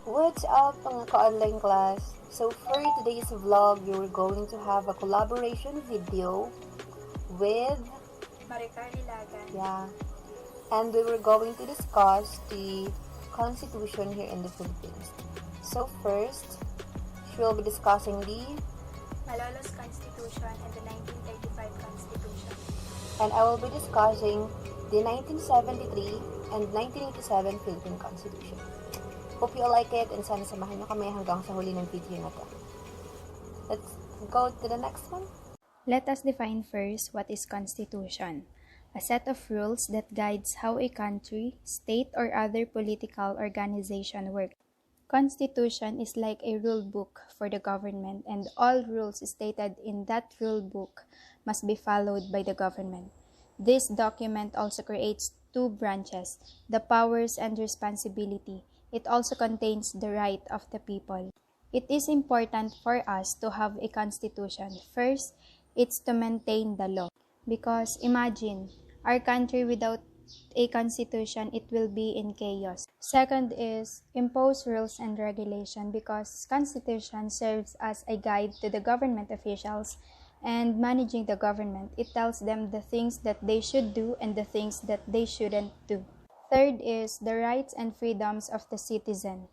What's up mga ka-online class? So for today's vlog, you're going to have a collaboration video with, yeah, and we were going to discuss the constitution here in the Philippines. So first, she will be discussing the Malolos Constitution and the 1935 Constitution. and I will be discussing the 1973 and 1987 Philippine Constitution. Hope you all like it and sana samahan nyo kami hanggang sa huli ng video na to. Let's go to the next one. Let us define first what is constitution. A set of rules that guides how a country, state, or other political organization works. Constitution is like a rule book for the government, and all rules stated in that rule book must be followed by the government. This document also creates two branches, the powers and responsibility. It also contains the right of the people. It is important for us to have a constitution. First, it's to maintain the law. Because imagine, our country without a constitution, it will be in chaos. Second is impose rules and regulation because constitution serves as a guide to the government officials and managing the government. It tells them the things that they should do and the things that they shouldn't do. Third is the rights and freedoms of the citizen.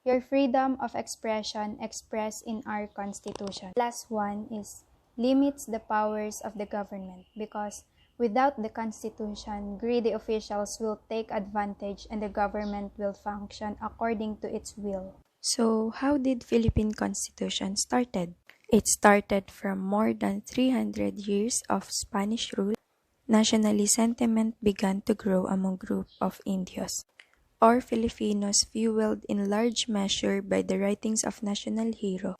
Your freedom of expression expressed in our constitution. Last one is limits the powers of the government because without the constitution, greedy officials will take advantage and the government will function according to its will. So, how did Philippine Constitution started? It started from more than 300 years of Spanish rule. Nationally sentiment began to grow among group of Indios, or Filipinos fueled in large measure by the writings of national hero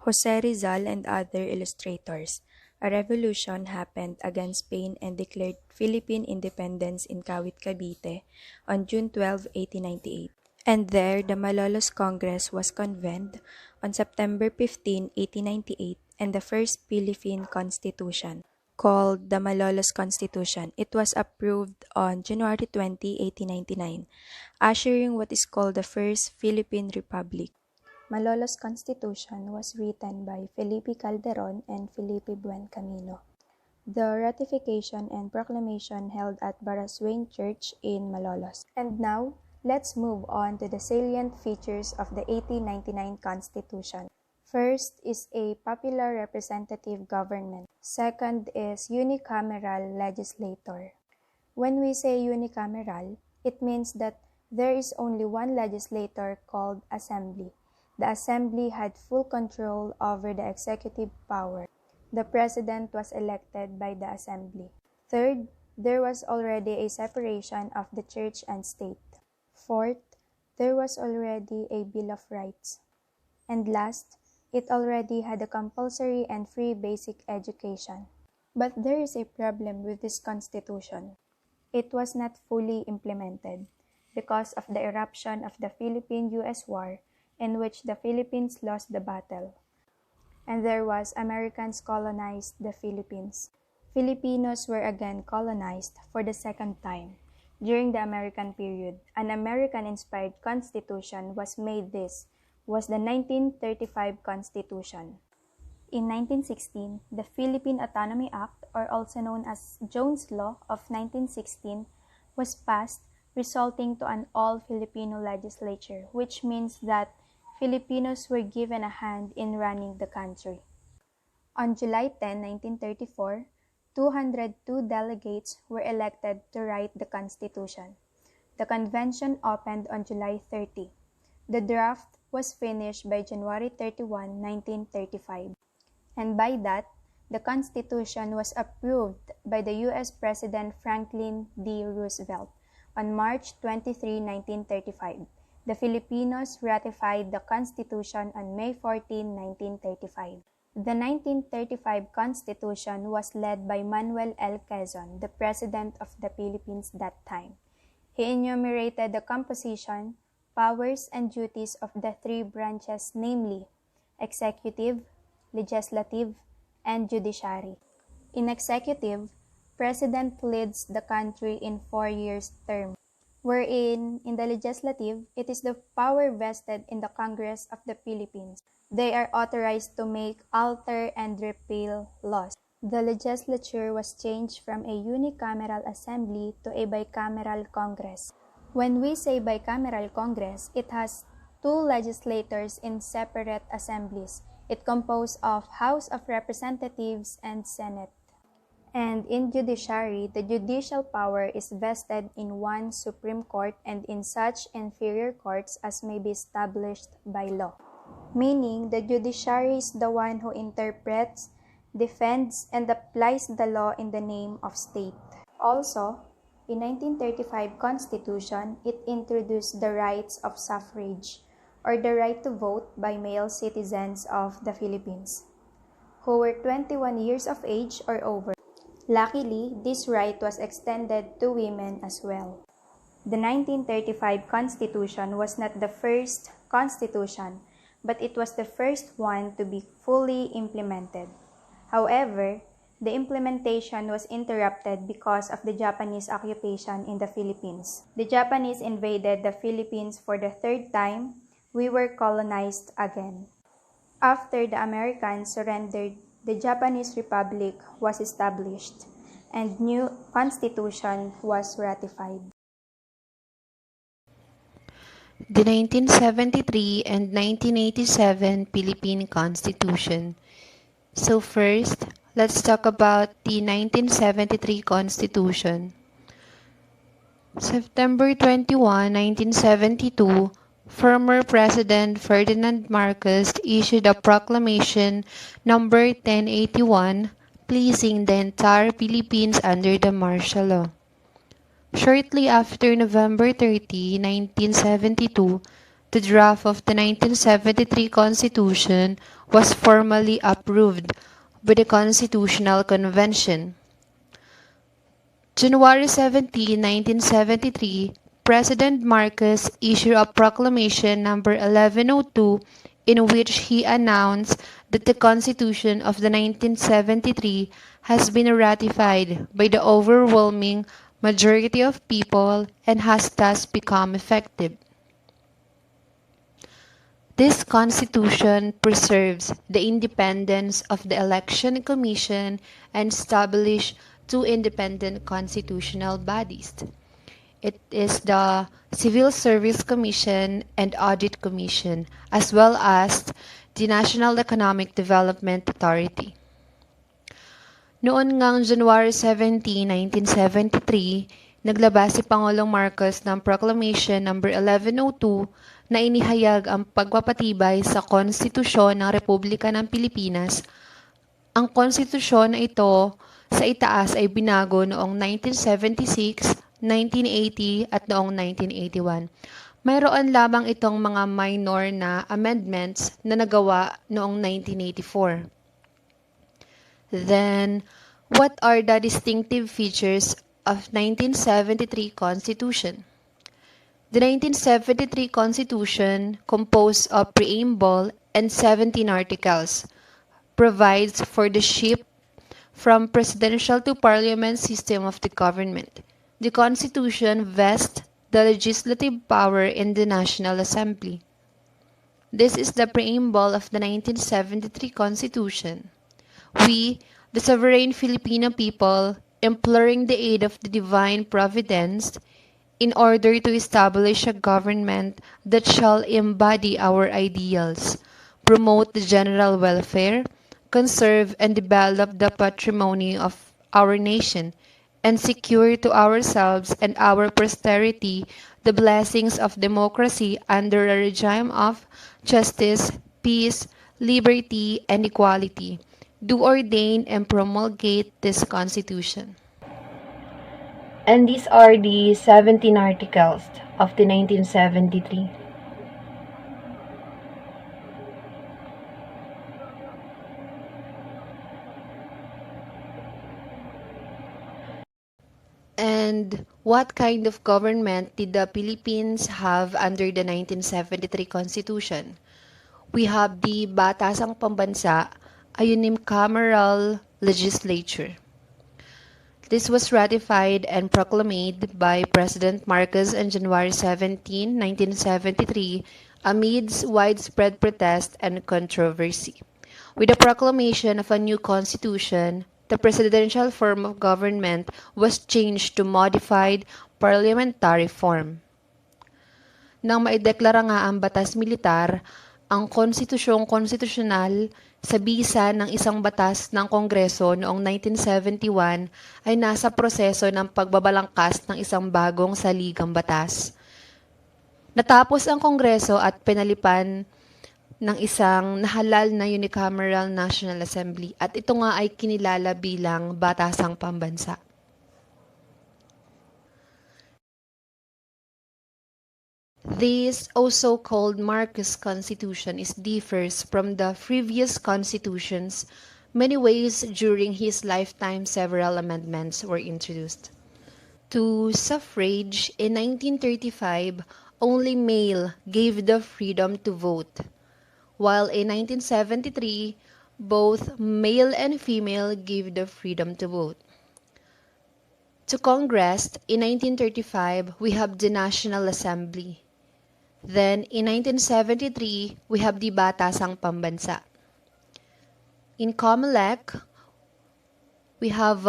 Jose Rizal and other illustrators. A revolution happened against Spain and declared Philippine independence in Kawit, Cavite on June 12, 1898. And there, the Malolos Congress was convened on September 15, 1898, and the first Philippine Constitution, called the Malolos Constitution. It was approved on January 20, 1899, ushering what is called the First Philippine Republic. Malolos Constitution was written by Felipe Calderon and Felipe Buencamino. The ratification and proclamation held at Baraswain Church in Malolos. And now, let's move on to the salient features of the 1899 Constitution. First is a popular representative government. Second is unicameral legislator. When we say unicameral, it means that there is only one legislator called assembly. The assembly had full control over the executive power. The president was elected by the assembly. Third, there was already a separation of the church and state. Fourth, there was already a Bill of Rights. And last, it already had a compulsory and free basic education. But there is a problem with this constitution. It was not fully implemented because of the eruption of the Philippine-US War in which the Philippines lost the battle. And there was Americans colonized the Philippines. Filipinos were again colonized for the second time. During the American period, an American-inspired constitution was made. This was the 1935 Constitution. In 1916, the Philippine Autonomy Act, or also known as Jones Law of 1916, was passed, resulting to an all-Filipino legislature, which means that Filipinos were given a hand in running the country. On July 10, 1934, 202 delegates were elected to write the Constitution. The convention opened on July 30. The draft was finished by January 31, 1935. And by that, the Constitution was approved by the U.S. President Franklin D. Roosevelt on March 23, 1935. The Filipinos ratified the Constitution on May 14, 1935. The 1935 Constitution was led by Manuel L. Quezon, the President of the Philippines that time. He enumerated the composition, powers, and duties of the three branches, namely, executive, legislative, and judiciary. In executive, President leads the country in 4 years term. wherein in the legislative, it is the power vested in the Congress of the Philippines. They are authorized to make, alter, and repeal laws. The legislature was changed from a unicameral assembly to a bicameral Congress. When we say bicameral Congress, it has two legislators in separate assemblies. It composed of House of Representatives and Senate. And in judiciary, the judicial power is vested in one Supreme Court and in such inferior courts as may be established by law. Meaning, the judiciary is the one who interprets, defends, and applies the law in the name of state. Also, in 1935 Constitution, it introduced the rights of suffrage, or the right to vote by male citizens of the Philippines, who were 21 years of age or over. Luckily, this right was extended to women as well. The 1935 Constitution was not the first constitution, but it was the first one to be fully implemented. However, the implementation was interrupted because of the Japanese occupation in the Philippines. The Japanese invaded the Philippines for the third time. We were colonized again. After the Americans surrendered, the Japanese Republic was established, and new constitution was ratified. The 1973 and 1987 Philippine Constitution. So first, let's talk about the 1973 Constitution. September 21, 1972, former President Ferdinand Marcos issued a proclamation number 1081 placing the entire Philippines under the martial law. Shortly after November 30, 1972, the draft of the 1973 Constitution was formally approved by the Constitutional Convention. January 17, 1973, President Marcos issued a proclamation number 1102 in which he announced that the Constitution of the 1973 has been ratified by the overwhelming majority of people and has thus become effective. This Constitution preserves the independence of the Election Commission and establishes two independent constitutional bodies. It is the Civil Service Commission and Audit Commission, as well as the National Economic Development Authority. Noon ngang January 17, 1973, naglabas si Pangulong Marcos ng Proclamation No. 1102 na inihayag ang pagpapatibay sa Konstitusyon ng Republika ng Pilipinas. Ang konstitusyon na ito sa itaas ay binago noong 1976, 1980 at noong 1981. Mayroon lamang itong mga minor na amendments na nagawa noong 1984. Then, what are the distinctive features of 1973 Constitution? The 1973 Constitution, composed of preamble and 17 articles, provides for the shift from presidential to parliament system of the government. The Constitution vests the legislative power in the National Assembly. This is the preamble of the 1973 Constitution. We, the sovereign Filipino people, imploring the aid of the divine providence, in order to establish a government that shall embody our ideals, promote the general welfare, conserve and develop the patrimony of our nation, and secure to ourselves and our posterity the blessings of democracy under a regime of justice, peace, liberty, and equality. Do ordain and promulgate this Constitution. And these are the 17 articles of the 1973. And what kind of government did the Philippines have under the 1973 Constitution? We have the Batasang Pambansa, a unicameral legislature. This was ratified and proclaimed by President Marcos on January 17, 1973, amidst widespread protest and controversy. With the proclamation of a new constitution, the presidential form of government was changed to modified parliamentary form. Nang maideklara nga ang batas militar, ang konstitusyong konstitusyonal sa bisa ng isang batas ng Kongreso noong 1971 ay nasa proseso ng pagbabalangkas ng isang bagong saligang batas. Natapos ang Kongreso at pinalipan ng isang nahalal na unicameral National Assembly at ito nga ay kinilala bilang Batasang Pambansa. This also called Marcos Constitution is differs from the previous constitutions. Many ways during his lifetime several amendments were introduced. To suffrage in 1935, only male gave the freedom to vote, while in 1973, both male and female gave the freedom to vote. To Congress, in 1935, we have the National Assembly. Then, in 1973, we have the Batasang Pambansa. In COMELEC, we have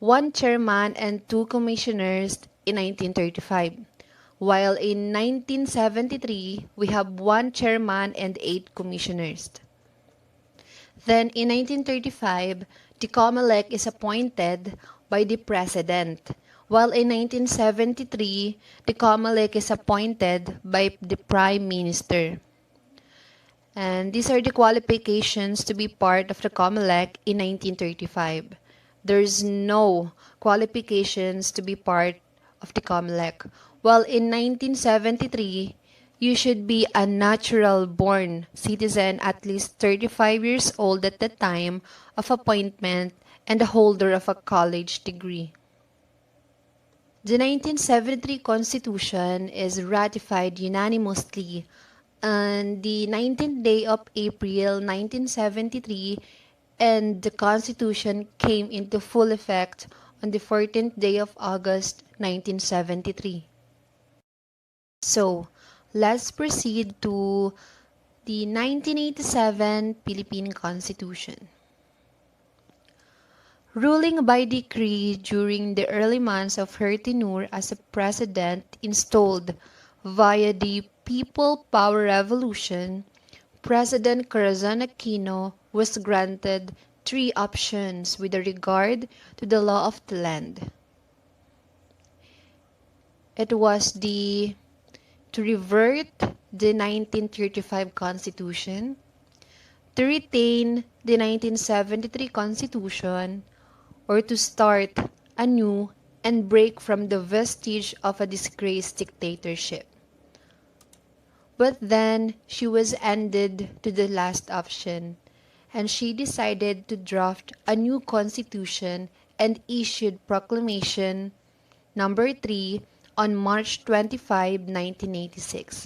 one chairman and two commissioners in 1935, while in 1973, we have one chairman and 8 commissioners. Then, in 1935, the COMELEC is appointed by the President, while in 1973, the COMELEC is appointed by the Prime Minister. And these are the qualifications to be part of the COMELEC in 1935. There's no qualifications to be part of the COMELEC. While in 1973, you should be a natural-born citizen at least 35 years old at the time of appointment and the holder of a college degree. The 1973 Constitution is ratified unanimously on the 19th day of April 1973, and the Constitution came into full effect on the 14th day of August 1973. So, let's proceed to the 1987 Philippine Constitution. Ruling by decree during the early months of her tenure as a president installed via the People Power Revolution, President Corazon Aquino was granted 3 options with regard to the law of the land. It was to revert the 1935 Constitution, to retain the 1973 Constitution, or to start anew and break from the vestige of a disgraced dictatorship. But then she was ended to the last option, and she decided to draft a new constitution and issued Proclamation Number 3 on March 25, 1986,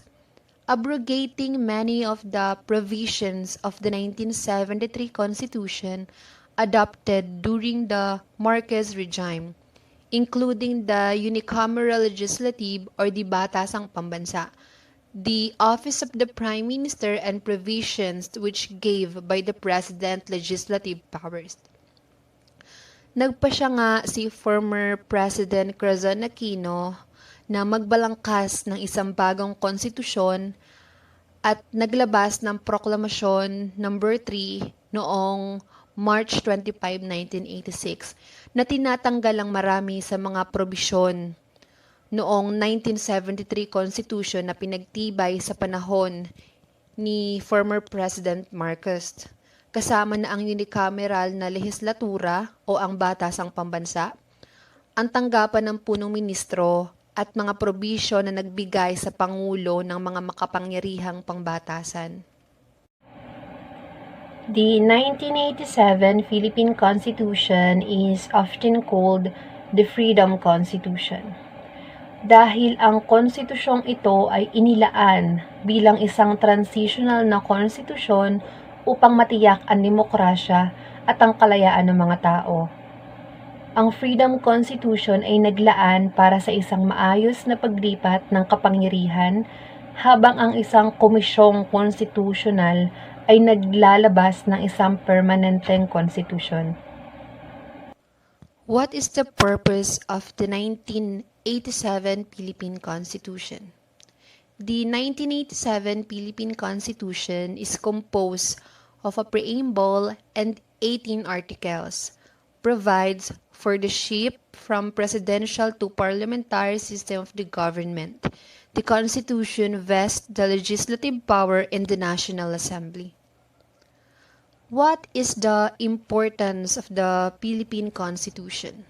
abrogating many of the provisions of the 1973 Constitution adopted during the Marcos regime, including the unicameral legislative or the Batasang Pambansa, the office of the Prime Minister, and provisions which gave by the President legislative powers. Nagpasya nga si former President Corazon Aquino na magbalangkas ng isang bagong konstitusyon at naglabas ng Proklamasyon Number 3 noong March 25, 1986 na tinatanggal ang marami sa mga probisyon noong 1973 Constitution na pinagtibay sa panahon ni former President Marcos, kasama na ang unicameral na lehislatura o ang Batasang Pambansa, ang tanggapan ng punong ministro at mga probisyon na nagbigay sa Pangulo ng mga makapangyarihang pangbatasan. The 1987 Philippine Constitution is often called the Freedom Constitution dahil ang konstitusyong ito ay inilaan bilang isang transitional na konstitusyon upang matiyak ang demokrasya at ang kalayaan ng mga tao. Ang Freedom Constitution ay naglaan para sa isang maayos na paglipat ng kapangyarihan habang ang isang komisyong konstitusyonal ay naglalabas ng isang permanenteng konstitusyon. What is the purpose of the 1987 Philippine Constitution? The 1987 Philippine Constitution is composed of a preamble and 18 articles, provides for the shift from presidential to parliamentary system of the government. The Constitution vests the legislative power in the National Assembly. What is the importance of the Philippine Constitution?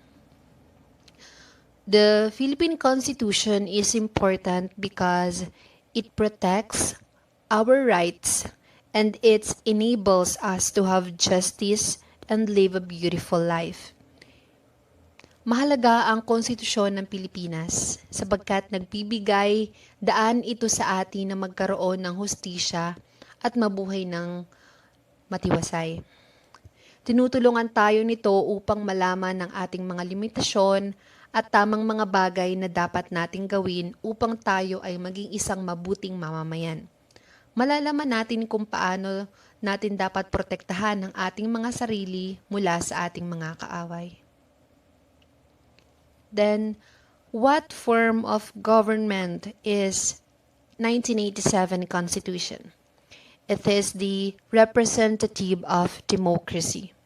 The Philippine Constitution is important because it protects our rights and it enables us to have justice and live a beautiful life. Mahalaga ang konstitusyon ng Pilipinas sapagkat nagbibigay daan ito sa atin na magkaroon ng hustisya at mabuhay ng matiwasay. Tinutulungan tayo nito upang malaman ang ating mga limitasyon at tamang mga bagay na dapat nating gawin upang tayo ay maging isang mabuting mamamayan. Malalaman natin kung paano natin dapat protektahan ang ating mga sarili mula sa ating mga kaaway. Then, what form of government is 1987 Constitution? It is the representative of democracy.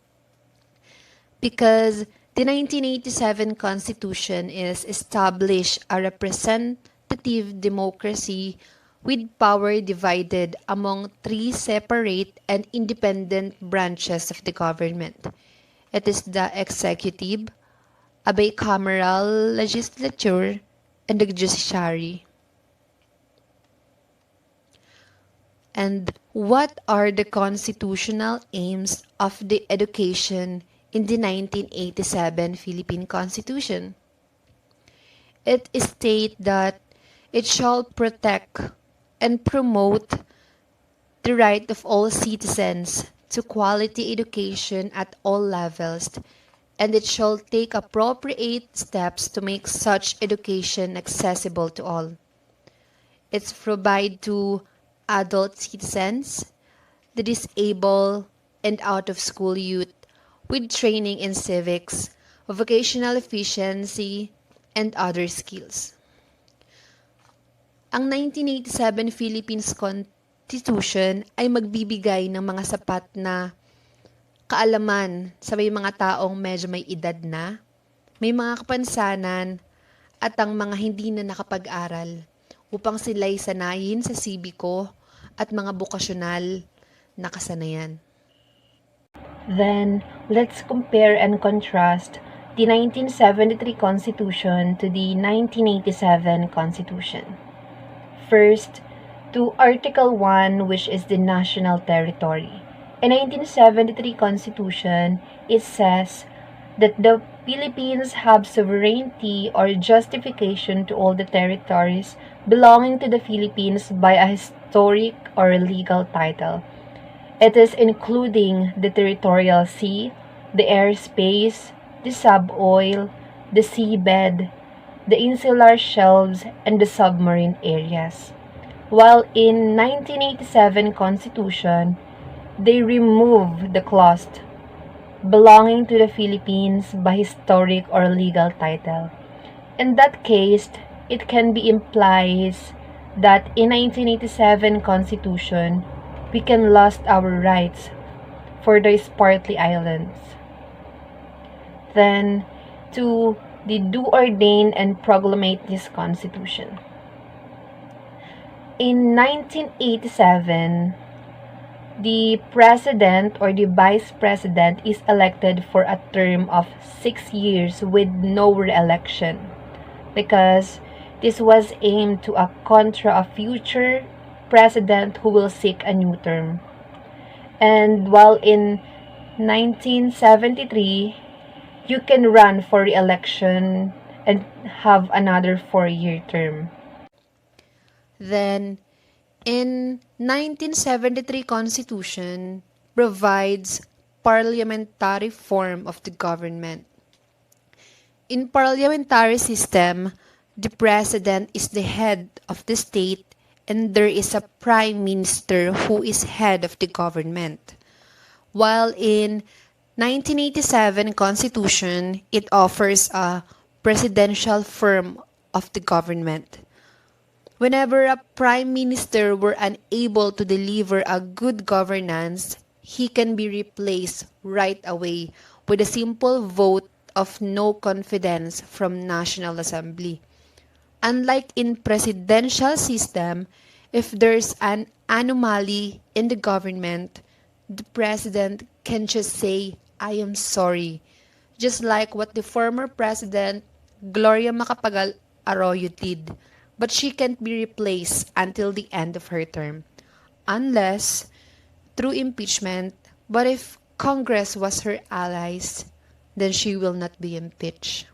Because the 1987 Constitution is established a representative democracy with power divided among three separate and independent branches of the government. It is the executive, a bicameral legislature, and the judiciary. And what are the constitutional aims of the education in the 1987 Philippine Constitution? It states that it shall protect and promote the right of all citizens to quality education at all levels, and it shall take appropriate steps to make such education accessible to all. It's provide to adult citizens, the disabled, and out-of-school youth with training in civics, vocational efficiency, and other skills. Ang 1987 Philippines Constitution ay magbibigay ng mga sapat na kaalaman sa may mga taong medyo may edad na, may mga kapansanan, at ang mga hindi na nakapag-aral upang sila'y sanayin sa sibiko at mga bokasyonal na kasanayan. Then, let's compare and contrast the 1973 Constitution to the 1987 Constitution. First, to Article 1, which is the national territory. In 1973 Constitution, it says that the Philippines have sovereignty or justification to all the territories belonging to the Philippines by a historic or legal title. It is including the territorial sea, the airspace, the suboil, the seabed, the insular shelves, and the submarine areas. While in 1987 Constitution, they remove the clause belonging to the Philippines by historic or legal title. In that case, it can be implies that in 1987 Constitution, we can lost our rights for the Spratly Islands. Then, to the do ordain and proclamate this Constitution. In 1987, the President or the Vice President is elected for a term of 6 years with no re-election because this was aimed to contra a future president who will seek a new term. And while in 1973, you can run for re-election and have another 4-year term. Then, in 1973 Constitution provides parliamentary form of the government. In parliamentary system, the president is the head of the state and there is a prime minister who is head of the government. While in 1987 Constitution, it offers a presidential form of the government. Whenever a prime minister were unable to deliver a good governance, he can be replaced right away with a simple vote of no confidence from National Assembly. Unlike in presidential system, if there's an anomaly in the government, the president can just say, I am sorry. Just like what the former president, Gloria Macapagal Arroyo did. But she can't be replaced until the end of her term. Unless through impeachment, but if Congress was her allies, then she will not be impeached.